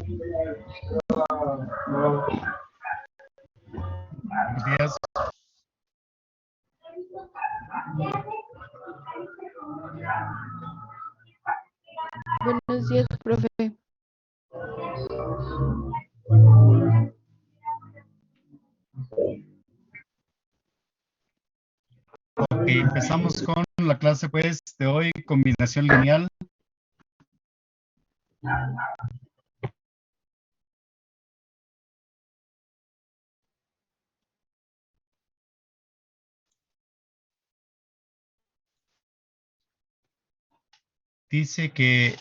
Buenos días. Buenos días, profe. Ok, empezamos con la clase pues de hoy, combinación lineal. Dice que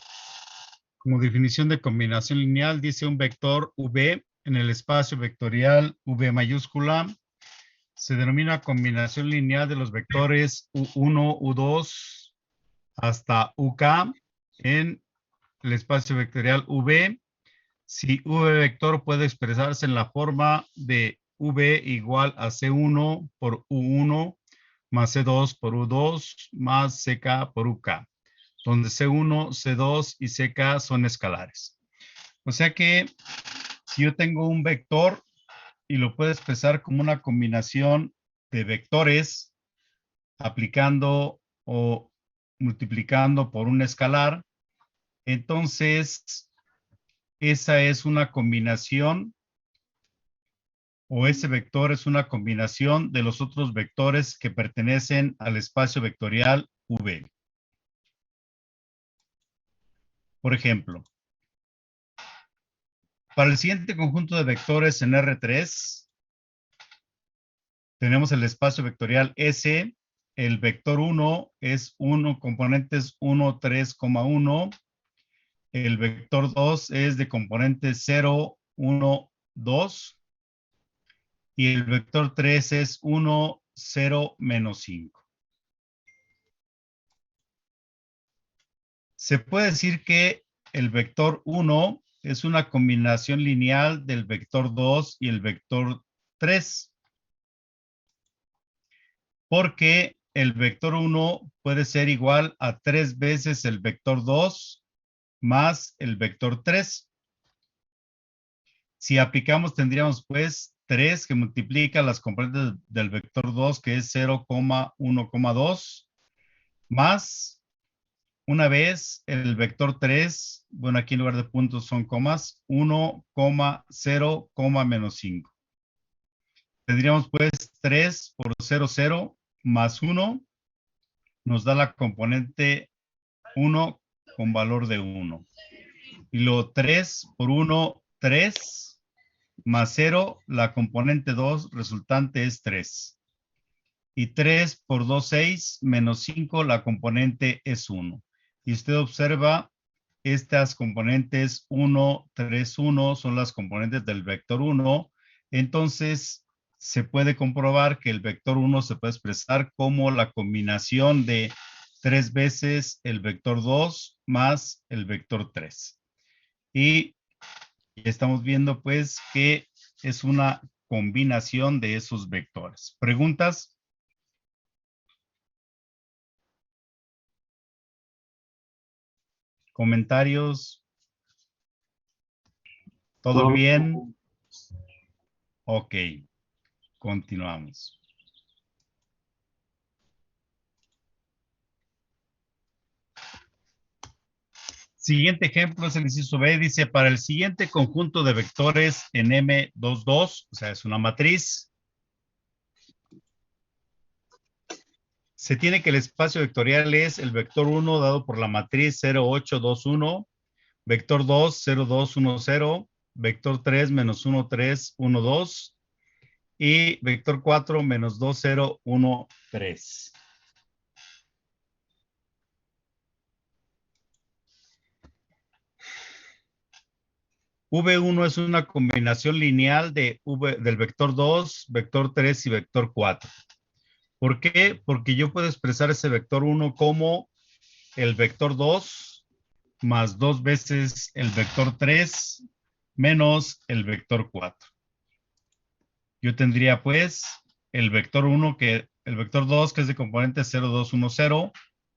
como definición de combinación lineal, dice un vector V en el espacio vectorial V mayúscula se denomina combinación lineal de los vectores U1, U2 hasta UK en el espacio vectorial V. Si V vector puede expresarse en la forma de V igual a C1 por U1 más C2 por U2 más CK por UK, donde C1, C2 y CK son escalares. O sea que si yo tengo un vector y lo puedo expresar como una combinación de vectores aplicando o multiplicando por un escalar, entonces esa es una combinación o ese vector es una combinación de los otros vectores que pertenecen al espacio vectorial V. Por ejemplo, para el siguiente conjunto de vectores en R3, tenemos el espacio vectorial S, el vector 1 es 1, componentes 1, 3,1, el vector 2 es de componentes 0, 1, 2, y el vector 3 es 1, 0, menos 5. Se puede decir que el vector 1 es una combinación lineal del vector 2 y el vector 3, porque el vector 1 puede ser igual a 3 veces el vector 2 más el vector 3. Si aplicamos, tendríamos pues 3 que multiplica las componentes del vector 2, que es 0,1,2, más una vez el vector 3, bueno, aquí en lugar de puntos son comas, 1,0, menos 5. Tendríamos pues 3 por 0, 0, más 1, nos da la componente 1 con valor de 1. Y luego 3 por 1, 3, más 0, la componente 2 resultante es 3. Y 3 por 2, 6, menos 5, la componente es 1. Y usted observa, estas componentes 1, 3, 1 son las componentes del vector 1. Entonces, se puede comprobar que el vector 1 se puede expresar como la combinación de 3 veces el vector 2 más el vector 3. Y estamos viendo pues que es una combinación de esos vectores. ¿Preguntas? ¿Comentarios? ¿Todo bien? Ok, continuamos. Siguiente ejemplo es el inciso B. Dice, para el siguiente conjunto de vectores en M22, o sea, es una matriz, se tiene que el espacio vectorial es el vector 1 dado por la matriz 0,8,2,1, vector 2, 0,2,1,0, vector 3, menos 1, 3, 1, 2, y vector 4, menos 2, 0, 1, 3. V1 es una combinación lineal del vector 2, vector 3 y vector 4. ¿Por qué? Porque yo puedo expresar ese vector 1 como el vector 2 más 2 veces el vector 3 menos el vector 4. Yo tendría pues el vector 1 el vector 2 que es de componente 0, 2, 1, 0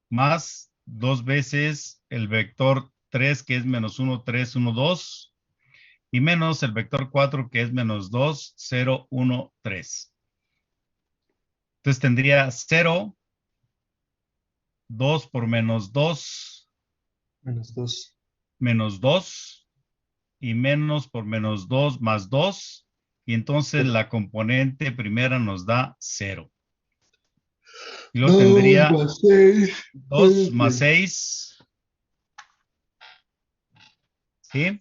más 2 veces el vector 3 que es menos 1, 3, 1, 2 y menos el vector 4 que es menos 2, 0, 1, 3. Entonces tendría 0, 2 por menos 2, Menos 2. menos 2, y menos por menos 2 más 2, y entonces la componente primera nos da 0. Y luego 2 tendría más 6. 2 más 6, ¿sí?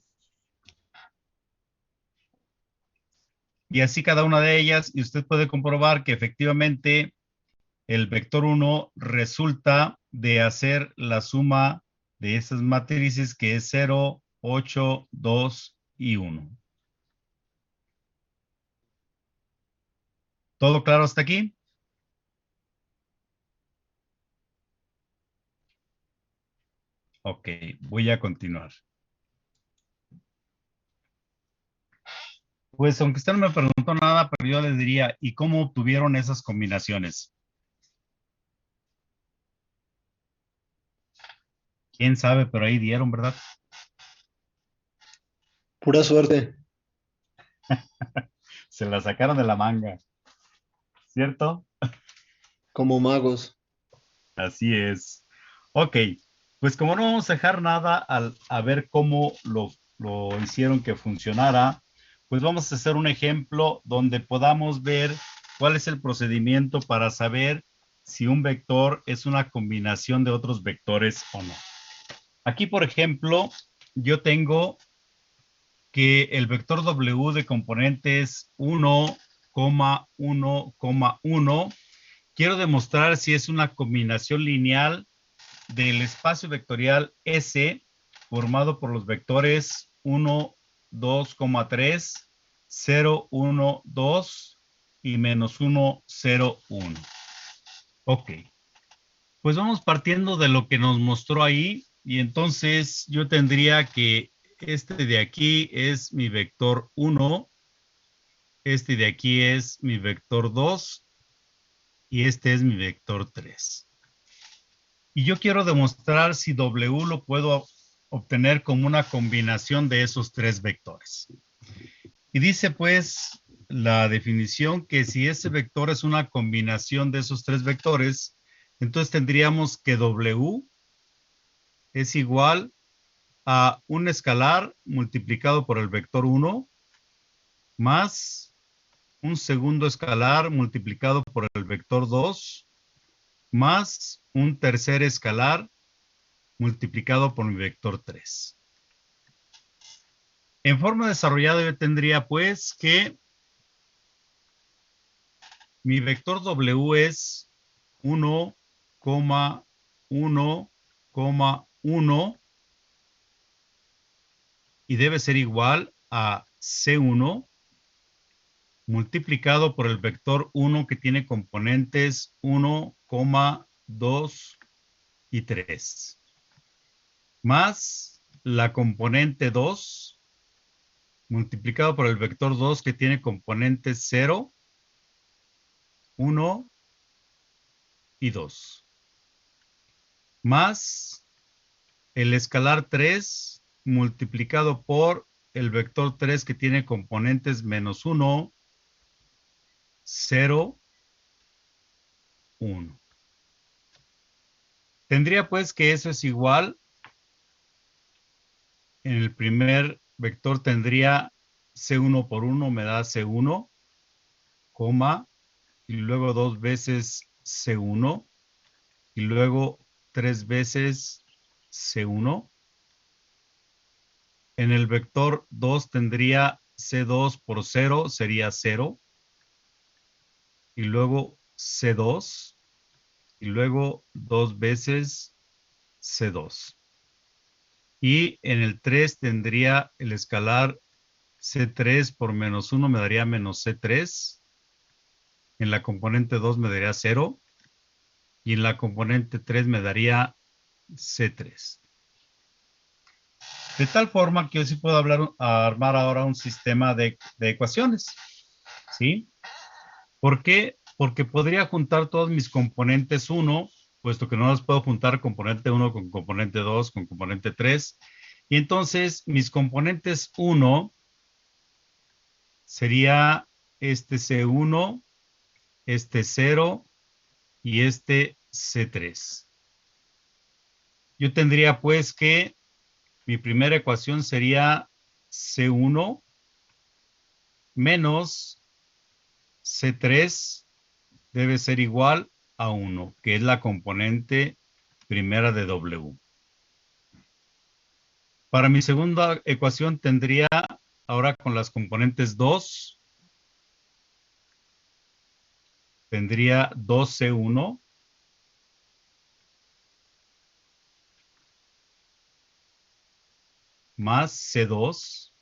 Y así cada una de ellas, y usted puede comprobar que efectivamente el vector 1 resulta de hacer la suma de esas matrices que es 0, 8, 2 y 1. ¿Todo claro hasta aquí? Ok, voy a continuar. Pues aunque usted no me preguntó nada, pero yo le diría, ¿y cómo obtuvieron esas combinaciones? ¿Quién sabe? Pero ahí dieron, ¿verdad? Pura suerte. Se la sacaron de la manga, ¿cierto? Como magos. Así es. Ok, pues como no vamos a dejar nada a ver cómo lo hicieron que funcionara, pues vamos a hacer un ejemplo donde podamos ver cuál es el procedimiento para saber si un vector es una combinación de otros vectores o no. Aquí, por ejemplo, yo tengo que el vector W de componentes 1, 1, 1, quiero demostrar si es una combinación lineal del espacio vectorial S formado por los vectores 1, 2, 3, 0, 1, 2 y menos 1, 0, 1. Ok, pues vamos partiendo de lo que nos mostró ahí y entonces yo tendría que este de aquí es mi vector 1, este de aquí es mi vector 2 y este es mi vector 3. Y yo quiero demostrar si W lo puedo obtener como una combinación de esos tres vectores. Y dice pues la definición que si ese vector es una combinación de esos tres vectores, entonces tendríamos que W es igual a un escalar multiplicado por el vector 1 más un segundo escalar multiplicado por el vector 2 más un tercer escalar multiplicado por mi vector 3. En forma desarrollada yo tendría pues que mi vector W es 1, 1, 1 y debe ser igual a C1 multiplicado por el vector 1 que tiene componentes 1, 2 y 3 más la componente 2 multiplicado por el vector 2 que tiene componentes 0, 1 y 2, más el escalar 3 multiplicado por el vector 3 que tiene componentes menos 1, 0, 1. Tendría pues que eso es igual, en el primer vector tendría C1 por 1 me da C1, coma, y luego dos veces C1, y luego tres veces C1. En el vector 2 tendría C2 por 0, sería 0. Y luego C2. Y luego dos veces C2. Y en el 3 tendría el escalar C3 por menos 1 me daría menos C3. En la componente 2 me daría 0. Y en la componente 3 me daría C3. De tal forma que yo sí puedo armar ahora un sistema de ecuaciones. ¿Sí? ¿Por qué? Porque podría juntar todos mis componentes 1, puesto que no los puedo juntar componente 1 con componente 2, con componente 3. Y entonces mis componentes 1 sería este C1, este 0 y este C3. Yo tendría pues que mi primera ecuación sería C1 menos C3 debe ser igual a 1, que es la componente primera de W. Para mi segunda ecuación tendría ahora con las componentes 2, tendría 2C1 más C2.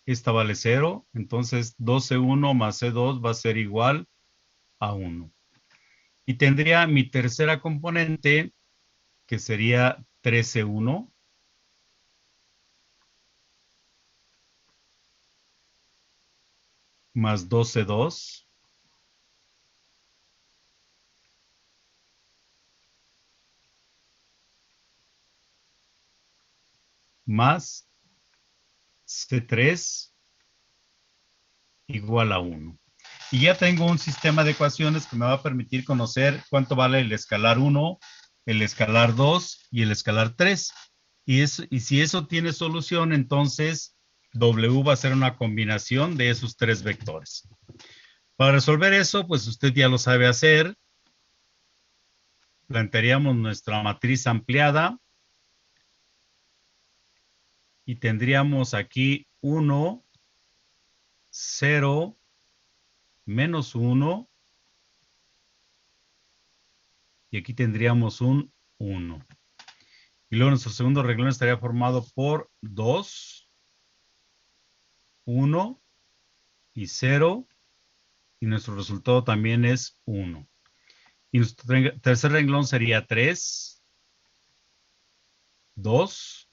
Esta vale 0, entonces 2C1 más C2 va a ser igual a 1. Y tendría mi tercera componente, que sería 3C1 más 2C2 más C3 igual a 1. Y ya tengo un sistema de ecuaciones que me va a permitir conocer cuánto vale el escalar 1, el escalar 2 y el escalar 3. Y si eso tiene solución, entonces W va a ser una combinación de esos tres vectores. Para resolver eso, pues usted ya lo sabe hacer. Plantearíamos nuestra matriz ampliada y tendríamos aquí 1, 0, menos 1 y aquí tendríamos un 1. Y luego nuestro segundo renglón estaría formado por 2, 1 y 0 y nuestro resultado también es 1. Y nuestro tercer renglón sería 3, 2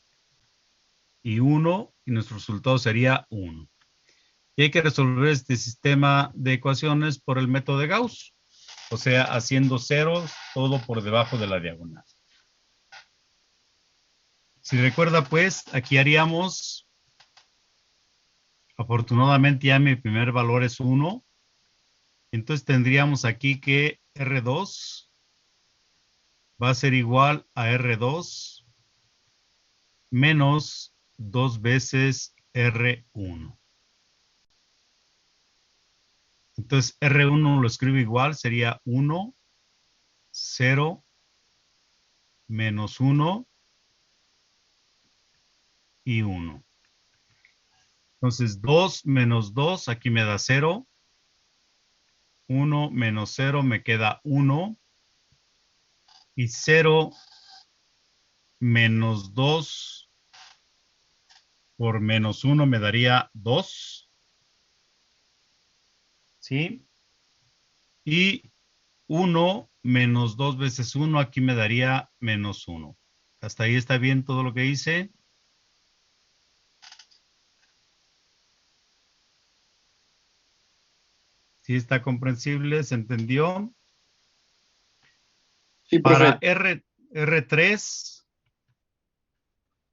y 1 y nuestro resultado sería 1. Y hay que resolver este sistema de ecuaciones por el método de Gauss, o sea, haciendo ceros todo por debajo de la diagonal. Si recuerda, pues, aquí haríamos, afortunadamente ya mi primer valor es 1, entonces tendríamos aquí que R2 va a ser igual a R2 menos 2 veces R1. Entonces R1 lo escribo igual, sería 1, 0, menos 1 y 1. Entonces 2 menos 2, aquí me da 0. 1 menos 0 me queda 1. Y 0 menos 2 por menos 1 me daría 2. ¿Sí? Y 1 menos 2 veces 1, aquí me daría menos 1. ¿Hasta ahí está bien todo lo que hice? ¿Sí está comprensible? ¿Se entendió? Sí, Para profe. R3,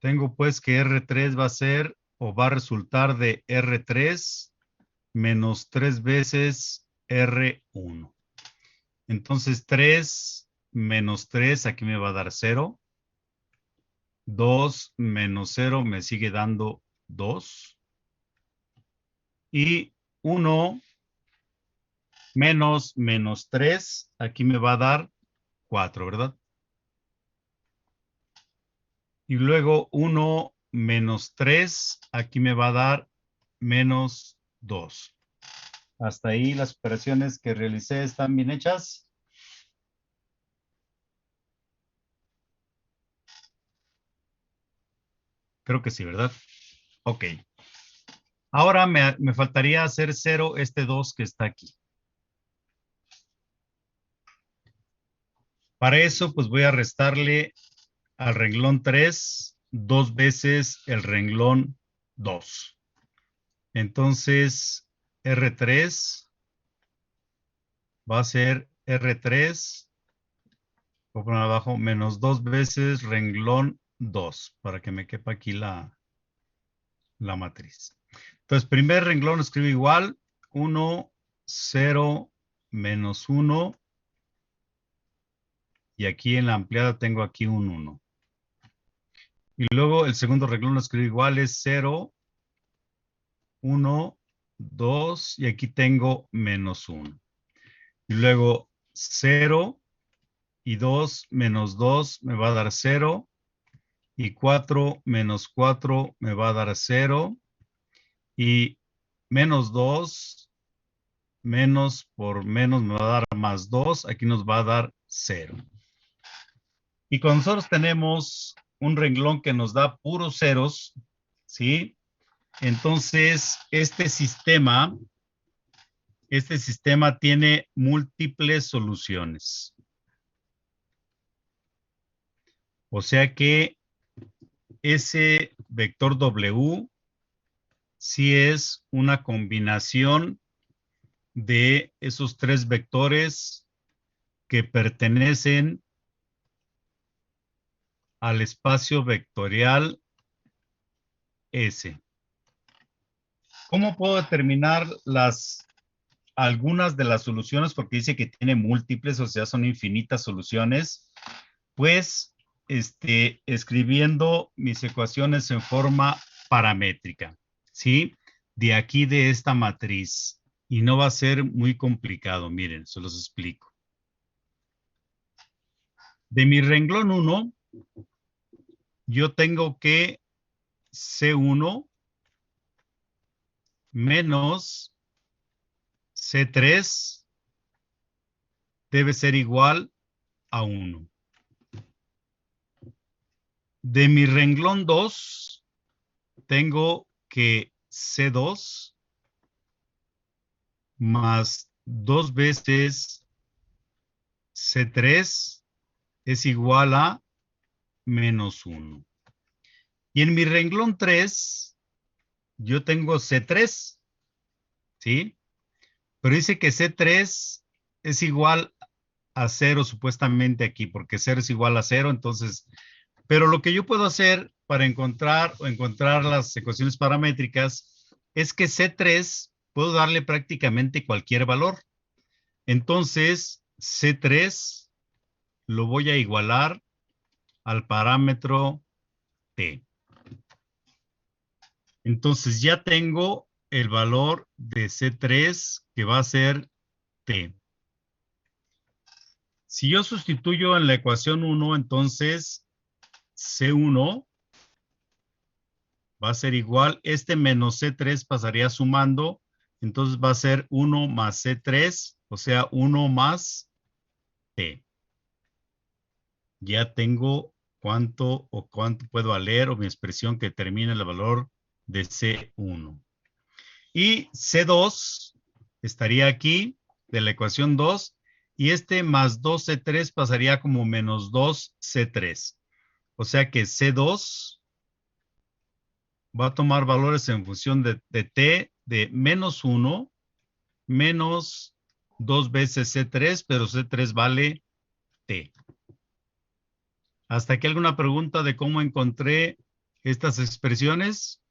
tengo pues que R3 va a ser o va a resultar de R3 menos 3 veces R1. Entonces 3 menos 3, aquí me va a dar 0. 2 menos 0 me sigue dando 2. Y 1 menos 3, aquí me va a dar 4, ¿verdad? Y luego 1 menos 3, aquí me va a dar menos 2. Hasta ahí las operaciones que realicé están bien hechas. Creo que sí, ¿verdad? Ok. Ahora me faltaría hacer 0 este 2 que está aquí. Para eso, pues voy a restarle al renglón 3 2 veces el renglón 2. Entonces, R3 va a ser R3, voy a poner abajo, menos 2 veces renglón 2, para que me quepa aquí la matriz. Entonces, primer renglón escribo igual, 1, 0, menos 1, y aquí en la ampliada tengo aquí un 1. Y luego el segundo renglón lo escribo igual, es 0, 1, 2, y aquí tengo menos 1. Y luego 0 y 2 menos 2 me va a dar 0, y 4 menos 4 me va a dar 0, y menos 2 menos por menos me va a dar más 2, aquí nos va a dar 0. Y cuando nosotros tenemos un renglón que nos da puros ceros, ¿sí? Entonces, este sistema tiene múltiples soluciones. O sea que ese vector W sí es una combinación de esos tres vectores que pertenecen al espacio vectorial S. ¿Cómo puedo determinar algunas de las soluciones? Porque dice que tiene múltiples, o sea, son infinitas soluciones. Pues, escribiendo mis ecuaciones en forma paramétrica, ¿sí? De aquí de esta matriz. Y no va a ser muy complicado, miren, se los explico. De mi renglón 1, yo tengo que C1 menos C3 debe ser igual a 1. De mi renglón 2, tengo que C2 más 2 veces C3 es igual a menos 1. Y en mi renglón 3, yo tengo C3, ¿sí? Pero dice que C3 es igual a 0 supuestamente aquí, porque 0 es igual a 0, entonces, pero lo que yo puedo hacer para encontrar las ecuaciones paramétricas es que C3 puedo darle prácticamente cualquier valor. Entonces, C3 lo voy a igualar al parámetro T. Entonces ya tengo el valor de C3 que va a ser T. Si yo sustituyo en la ecuación 1, entonces C1 va a ser igual, menos C3 pasaría sumando, entonces va a ser 1 más C3, o sea, 1 más T. Ya tengo cuánto puedo valer o mi expresión que determina el valor de C1. Y C2 estaría aquí de la ecuación 2 y más 2C3 pasaría como menos 2C3. O sea que C2 va a tomar valores en función de T de menos 1 menos 2 veces C3, pero C3 vale T. ¿Hasta aquí alguna pregunta de cómo encontré estas expresiones?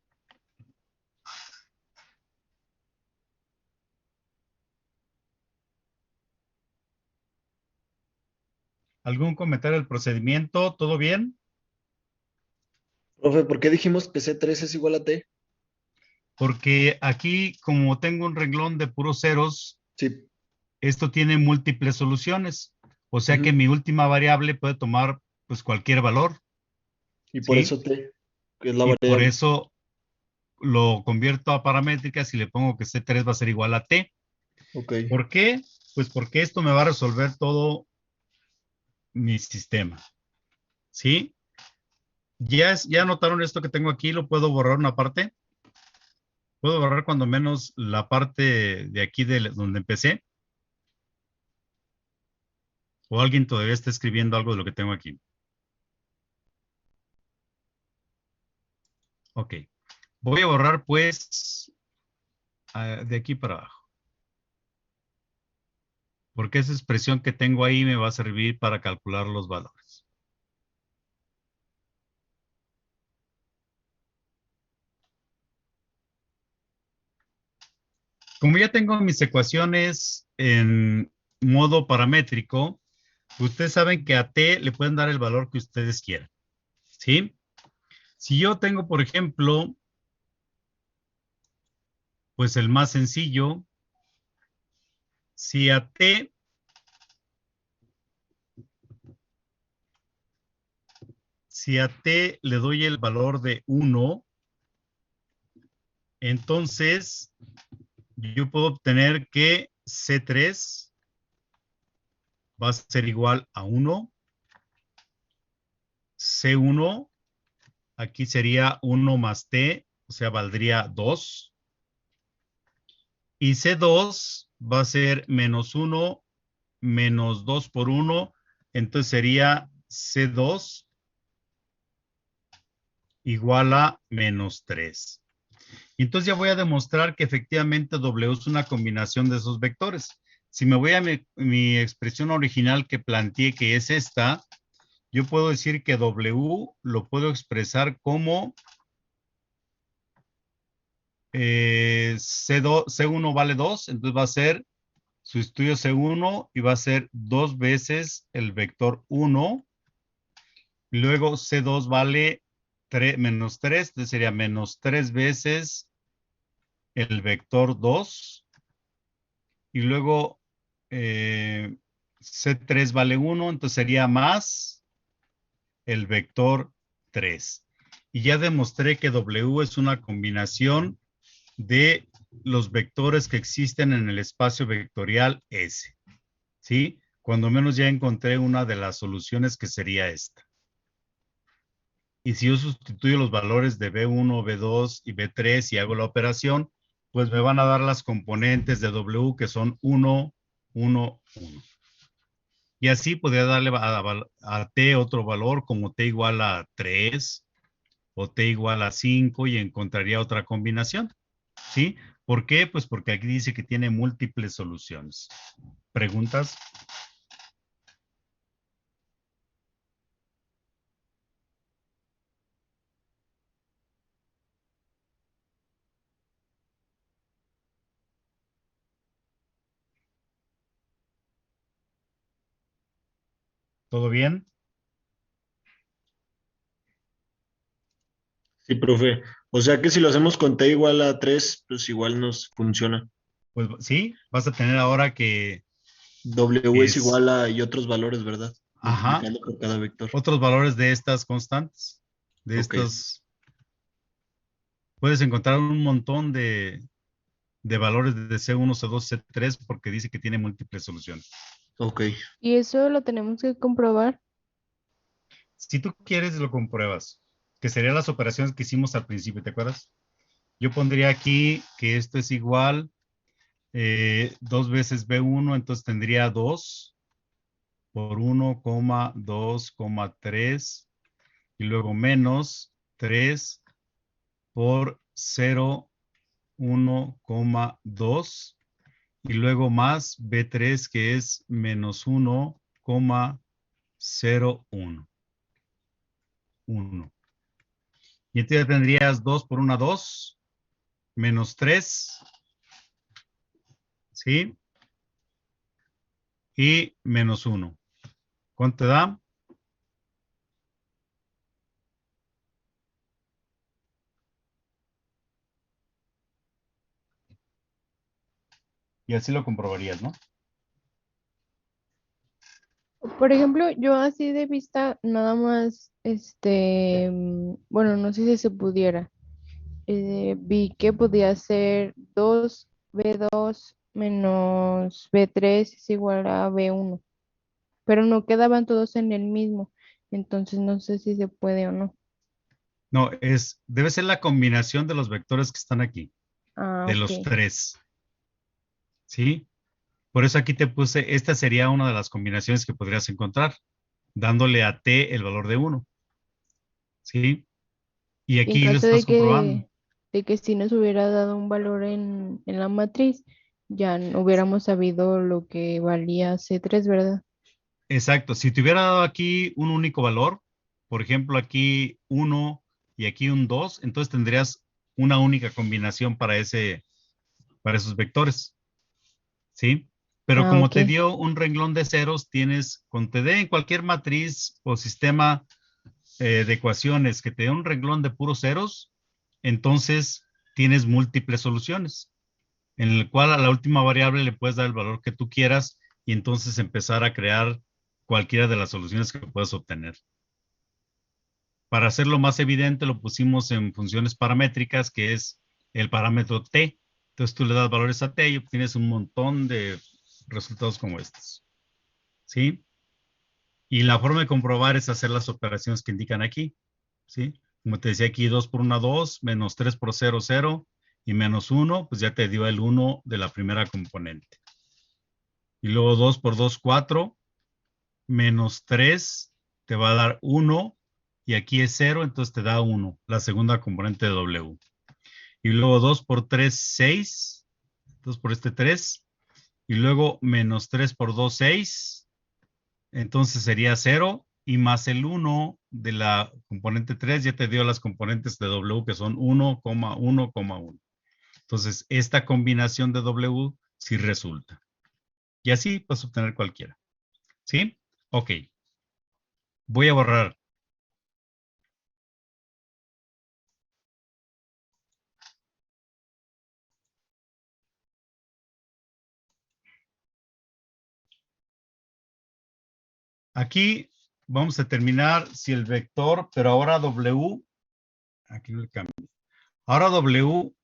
¿Algún comentario del procedimiento? ¿Todo bien? Profe, ¿por qué dijimos que C3 es igual a T? Porque aquí, como tengo un renglón de puros ceros, Sí. esto tiene múltiples soluciones. O sea que Ujú. mi última variable puede tomar pues cualquier valor, Y por ¿sí? eso T, que es la Y por variable. eso lo convierto a paramétricas y le pongo que C3 va a ser igual a T. Ok. ¿Por qué? Pues porque esto me va a resolver todo mi sistema, ¿sí? ¿Ya notaron esto que tengo aquí? ¿Lo puedo borrar una parte? ¿Puedo borrar cuando menos la parte de aquí donde empecé? ¿O alguien todavía está escribiendo algo de lo que tengo aquí? Ok. Voy a borrar pues de aquí para abajo. Porque esa expresión que tengo ahí me va a servir para calcular los valores. como ya tengo mis ecuaciones en modo paramétrico, ustedes saben que a t le pueden dar el valor que ustedes quieran, ¿sí? Si yo tengo, por ejemplo, pues el más sencillo, si a t le doy el valor de 1, entonces yo puedo obtener que C3 va a ser igual a 1, C1, aquí sería 1 más T, o sea, valdría 2, y C2 va a ser menos 1 menos 2 por 1, entonces sería C2 igual a menos 3. Entonces ya voy a demostrar que efectivamente W es una combinación de esos vectores. Si me voy a mi expresión original que planteé, que es esta, yo puedo decir que W lo puedo expresar como C1 vale 2, entonces va a ser, sustituyo C1 y va a ser 2 veces el vector 1, y luego C2 vale menos 3, entonces sería menos 3 veces el vector 2, y luego C3 vale 1, entonces sería más el vector 3. Y ya demostré que W es una combinación de los vectores que existen en el espacio vectorial S. ¿Sí? Cuando menos ya encontré una de las soluciones que sería esta. Y si yo sustituyo los valores de B1, B2 y B3 y hago la operación, pues me van a dar las componentes de W que son 1, 1, 1. Y así podría darle a T otro valor como T igual a 3 o T igual a 5 y encontraría otra combinación. ¿Sí? ¿Por qué? Pues porque aquí dice que tiene múltiples soluciones. ¿Preguntas? ¿Todo bien? Sí, profe. O sea que si lo hacemos con t igual a 3, pues igual nos funciona. Pues sí, vas a tener ahora que W es es, igual a y otros valores, ¿verdad? ajá, Multiplicando por cada vector. otros valores de estas constantes, de Ok, estos, puedes encontrar un montón de valores de C1, C2, C3 porque dice que tiene múltiples soluciones. ok. Y eso lo tenemos que comprobar. Si tú quieres, lo compruebas, que serían las operaciones que hicimos al principio, ¿te acuerdas? Yo pondría aquí que esto es igual 2 veces B1, entonces tendría 2 por 1, 2, 3 y luego menos 3 por 0, 1, 2 y luego más B3 que es menos 1, 0, 1. 1. Y entonces tendrías 2 por 1, 2, menos 3, ¿sí? Y menos 1. ¿Cuánto te da? Y así lo comprobarías, ¿no? Por ejemplo, yo así de vista, nada más, bueno, no sé si se pudiera. Vi que podía ser 2B2 menos B3 es igual a B1, pero no quedaban todos en el mismo, entonces no sé si se puede o no. No, debe ser la combinación de los vectores que están aquí, Ah, de los ok. tres, ¿sí? Por eso aquí te puse, esta sería una de las combinaciones que podrías encontrar, dándole a t el valor de 1, ¿sí? Y Y en aquí lo caso estás comprobando. de que si nos hubiera dado un valor en la matriz, ya no hubiéramos sabido lo que valía C3, ¿verdad? Exacto, si te hubiera dado aquí un único valor, por ejemplo, aquí 1 y aquí un 2, entonces tendrías una única combinación para para esos vectores. ¿Sí? Pero Ah, como ok. te dio un renglón de ceros, cuando te dé en cualquier matriz o sistema de ecuaciones que te dé un renglón de puros ceros, entonces tienes múltiples soluciones, en el cual a la última variable le puedes dar el valor que tú quieras y entonces empezar a crear cualquiera de las soluciones que puedas obtener. Para hacerlo más evidente, lo pusimos en funciones paramétricas, que es el parámetro t. Entonces tú le das valores a t y obtienes un montón de resultados como estos. ¿Sí? Y la forma de comprobar es hacer las operaciones que indican aquí. ¿Sí? Como te decía aquí, 2 por 1, 2, menos 3 por 0, 0, y menos 1, pues ya te dio el 1 de la primera componente. Y luego 2 por 2, 4, menos 3 te va a dar 1, y aquí es 0, entonces te da 1, la segunda componente de W. Y luego 2 por 3, 6, 2 por este 3, y luego menos 3 por 2, 6, entonces sería 0, y más el 1 de la componente 3 ya te dio las componentes de W que son 1, 1, 1. Entonces, esta combinación de W sí resulta. Y así puedes obtener cualquiera. ¿Sí? Ok. Voy a borrar. Aquí vamos a terminar si el vector, pero ahora W, aquí no le cambio. Ahora W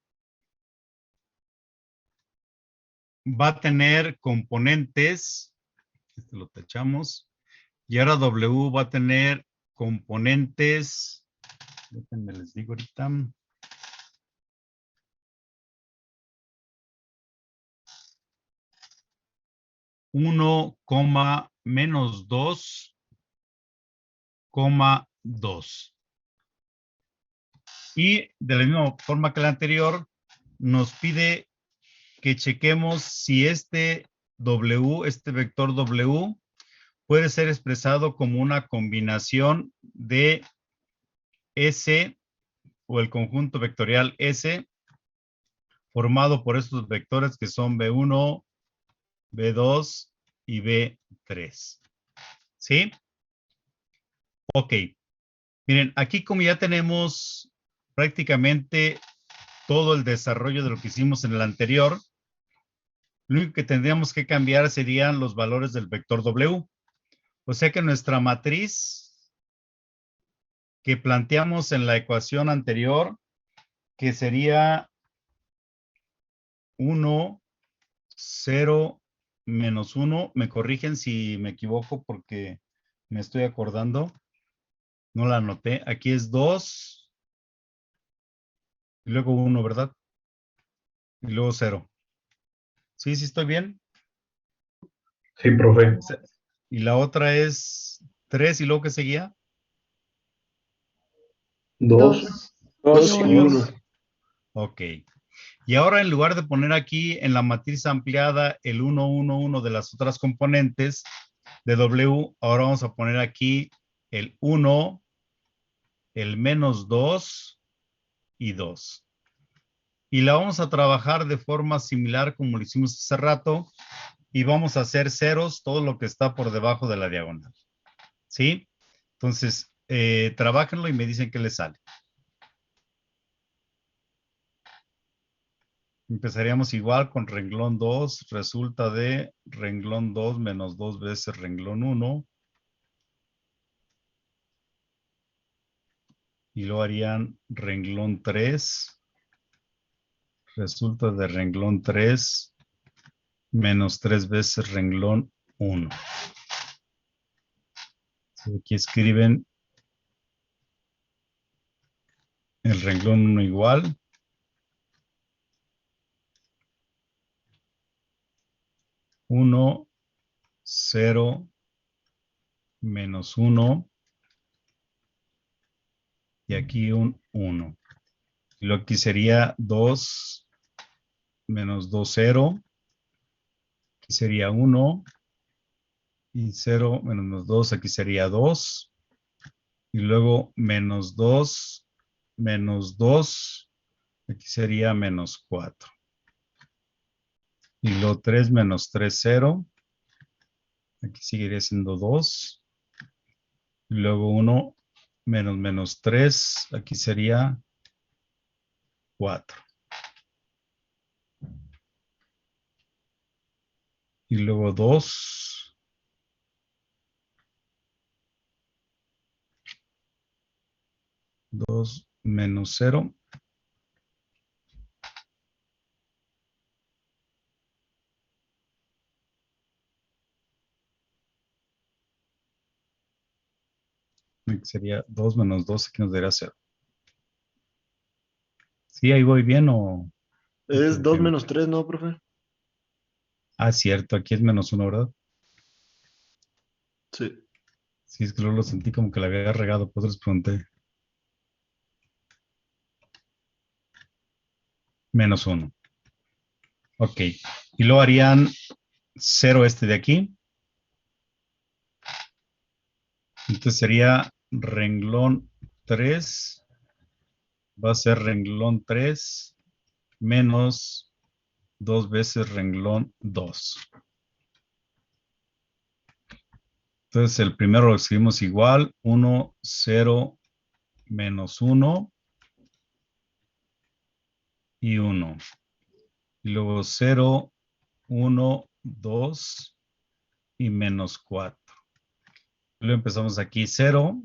va a tener componentes, este lo tachamos, y ahora W va a tener componentes, déjenme les digo ahorita, 1, menos 2, 2. Y de la misma forma que la anterior, nos pide que chequemos si este W, este vector W, puede ser expresado como una combinación de S o el conjunto vectorial S formado por estos vectores que son B1, B2 y B3. ¿Sí? Ok. Miren, aquí como ya tenemos prácticamente todo el desarrollo de lo que hicimos en el anterior, lo único que tendríamos que cambiar serían los valores del vector W. O sea que nuestra matriz que planteamos en la ecuación anterior, que sería 1, 0, menos 1, me corrigen si me equivoco porque me estoy acordando, no la anoté, aquí es 2, y luego 1, ¿verdad? Y luego 0. ¿Sí, sí estoy bien? Sí, profe. Y la otra es 3, y luego ¿qué seguía? 2, 2 y 2 y 1. 1. Ok. Y ahora en lugar de poner aquí en la matriz ampliada el 1, 1, 1 de las otras componentes de W, ahora vamos a poner aquí el 1, el menos 2 y 2. Y la vamos a trabajar de forma similar como lo hicimos hace rato, y vamos a hacer ceros todo lo que está por debajo de la diagonal. ¿Sí? Entonces, trabájenlo y me dicen qué les sale. Empezaríamos igual con renglón 2, resulta de renglón 2 menos 2 veces renglón 1. Y luego harían renglón 3, resulta de renglón 3 menos 3 veces renglón 1. Aquí escriben el renglón 1 igual. Uno, 0, menos 1, y aquí un 1. Y luego aquí sería 2, menos 2, 0. Aquí sería 1, y 0, menos 2, aquí sería 2. Y luego menos 2, aquí sería menos 4. Y luego 3 menos 3, 0. Aquí seguiría siendo 2. Y luego 1 menos 3. Aquí sería 4. Y luego 2. 2 menos 0. Aquí sería 2 menos 2. Aquí nos daría 0. ¿Sí, ahí voy bien o...? Es 2 menos 3, ¿no, profe? Ah, cierto, aquí es menos 1, ¿verdad? Sí. Sí, es que luego lo sentí como que la había regado, pues les pregunté. Menos 1. Ok. Y luego harían 0 este de aquí. Entonces sería renglón 3. Va a ser renglón 3 menos 2 veces renglón 2. Entonces el primero lo escribimos igual. 1, 0, menos 1 y 1. Y luego 0, 1, 2 y menos 4. Luego empezamos aquí 0,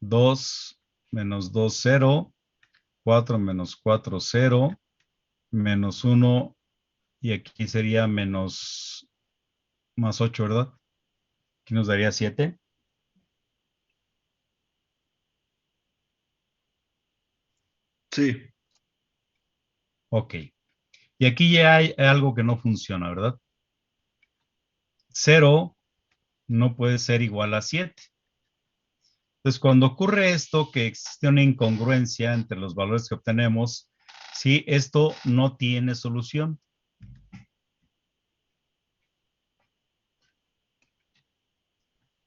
2, menos 2, 0, 4 menos 4, 0, menos 1 y aquí sería menos más 8, ¿verdad? Aquí nos daría 7. Sí. Ok. Y aquí ya hay algo que no funciona, ¿verdad? 0 no puede ser igual a 7. Entonces, cuando ocurre esto, que existe una incongruencia entre los valores que obtenemos, sí, esto no tiene solución.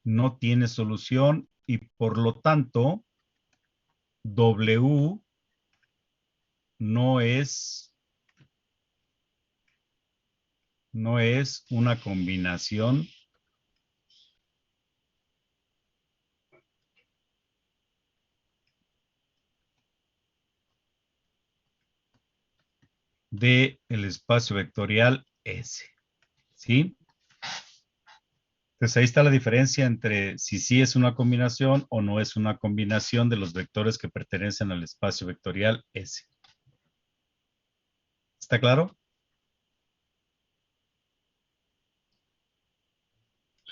No tiene solución y por lo tanto, W no es una combinación del espacio vectorial S. ¿Sí? Entonces ahí está la diferencia entre si sí es una combinación o no es una combinación de los vectores que pertenecen al espacio vectorial S. ¿Está claro?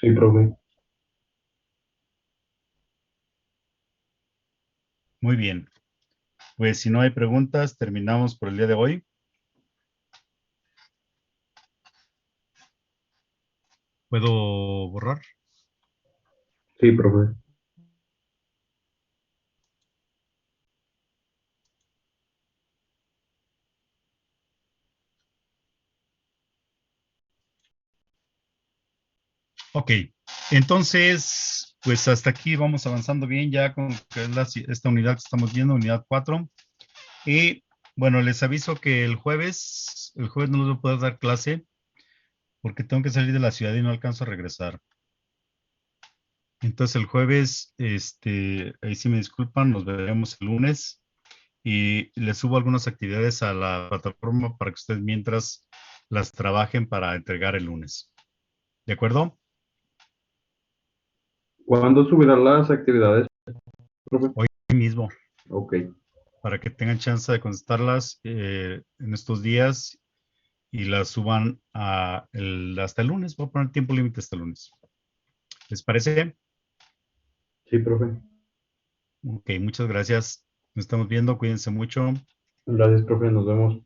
Sí, profe. Muy bien. Pues si no hay preguntas, terminamos por el día de hoy. ¿Puedo borrar? Sí, profe. Ok, entonces, pues hasta aquí vamos avanzando bien ya con que es esta unidad que estamos viendo, unidad 4. Y bueno, les aviso que el jueves no les voy a poder dar clase porque tengo que salir de la ciudad y no alcanzo a regresar. Entonces el jueves, ahí sí me disculpan, nos veremos el lunes y les subo algunas actividades a la plataforma para que ustedes mientras las trabajen para entregar el lunes. ¿De acuerdo? ¿Cuándo subirán las actividades, profe? Hoy mismo, Ok. para que tengan chance de contestarlas en estos días y las suban hasta el lunes. Voy a poner tiempo límite hasta el lunes. ¿Les parece? Sí, profe. Ok, muchas gracias. Nos estamos viendo. Cuídense mucho. Gracias, profe. Nos vemos.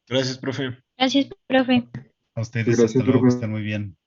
Gracias, profe. Gracias, profe. A Sí, ustedes, hasta gracias, luego, que profe. estén muy bien.